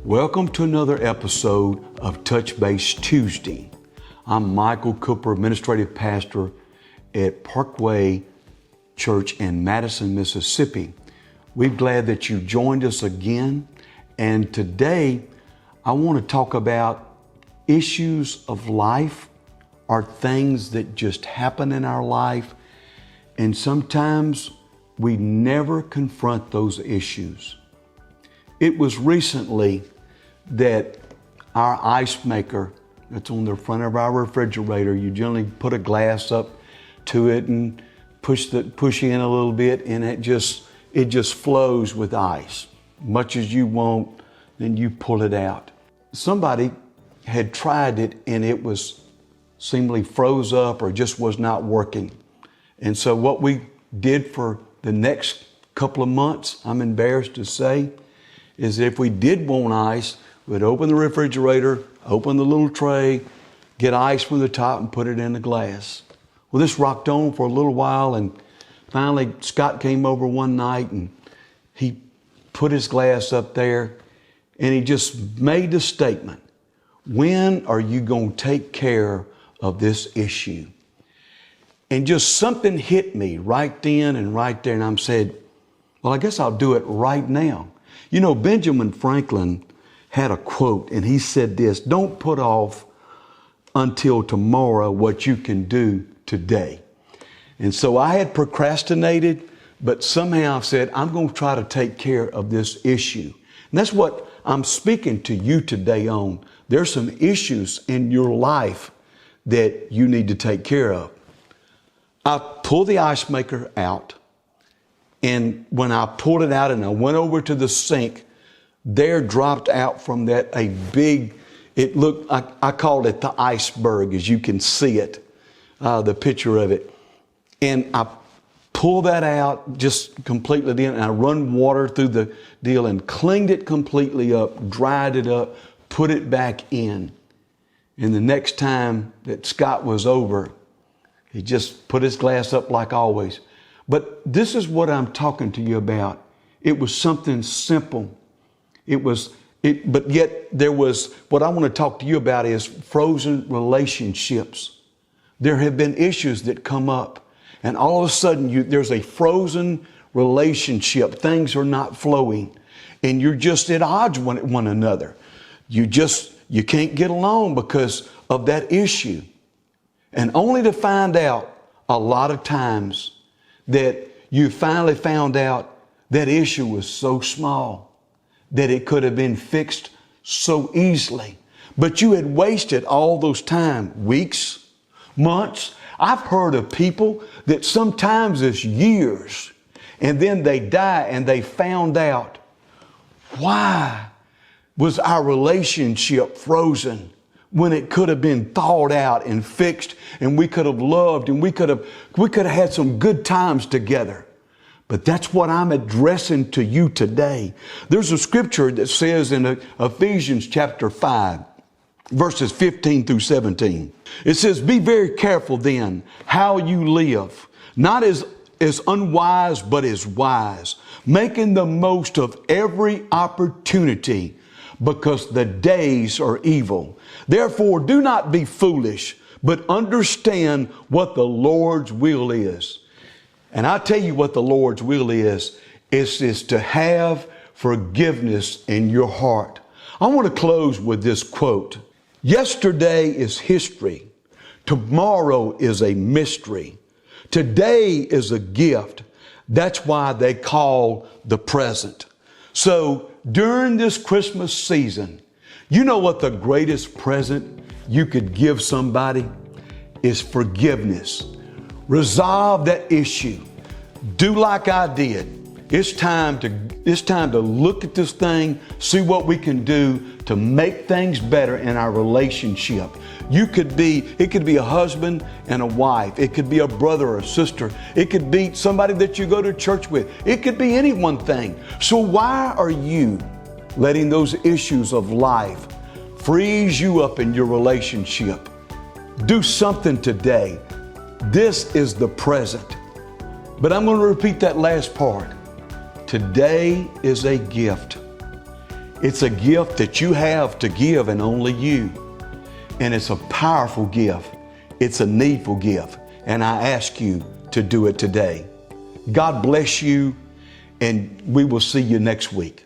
Welcome to another episode of Touch Base Tuesday. I'm Michael Cooper, Administrative Pastor at Parkway Church in Madison, Mississippi. We're glad that you joined us again. And today, I want to talk about issues of life or things that just happen in our life. And sometimes we never confront those issues. It was recently that our ice maker that's on the front of our refrigerator, you generally put a glass up to it and push in a little bit, and it just flows with ice. Much as you want, then you pull it out. Somebody had tried it and it was seemingly froze up or just was not working. And so what we did for the next couple of months, I'm embarrassed to say, is if we did want ice, we'd open the refrigerator, open the little tray, get ice from the top and put it in the glass. Well, this rocked on for a little while, and finally Scott came over one night and he put his glass up there and he just made the statement, when are you going to take care of this issue? And just something hit me right then and right there, and I said, well, I guess I'll do it right now. You know, Benjamin Franklin had a quote, and he said this: don't put off until tomorrow what you can do today. And so I had procrastinated, but somehow I said, I'm going to try to take care of this issue. And that's what I'm speaking to you today on. There's some issues in your life that you need to take care of. I pulled the ice maker out, and when I pulled it out and I went over to the sink, there dropped out from that a big, it looked, I called it the iceberg, as you can see it, the picture of it. And I pulled that out just completely in, and I run water through the deal and cleaned it completely up, dried it up, put it back in. And the next time that Scott was over, he just put his glass up like always. But this is what I'm talking to you about. It was something simple. But yet there was, what I want to talk to you about is frozen relationships. There have been issues that come up, and all of a sudden there's a frozen relationship. Things are not flowing, and you're just at odds with one another. You can't get along because of that issue. And only to find out a lot of times that you finally found out that issue was so small that it could have been fixed so easily. But you had wasted all those time, weeks, months. I've heard of people that sometimes it's years, and then they die and they found out, why was our relationship frozen when it could have been thawed out and fixed, and we could have loved and we could have had some good times together? But that's what I'm addressing to you today. There's a scripture that says in Ephesians chapter 5, verses 15 through 17. It says, be very careful then how you live, not as unwise, but as wise, making the most of every opportunity, because the days are evil. Therefore, do not be foolish, but understand what the Lord's will is. And I tell you what the Lord's will is to have forgiveness in your heart. I want to close with this quote. Yesterday is history. Tomorrow is a mystery. Today is a gift. That's why they call the present. So during this Christmas season, you know what the greatest present you could give somebody is forgiveness. Resolve that issue. Do like I did. It's time to look at this thing, see what we can do to make things better in our relationship. It could be a husband and a wife. It could be a brother or a sister. It could be somebody that you go to church with. It could be any one thing. So why are you letting those issues of life freeze you up in your relationship? Do something today. This is the present. But I'm going to repeat that last part. Today is a gift. It's a gift that you have to give, and only you. And it's a powerful gift. It's a needful gift. And I ask you to do it today. God bless you, and we will see you next week.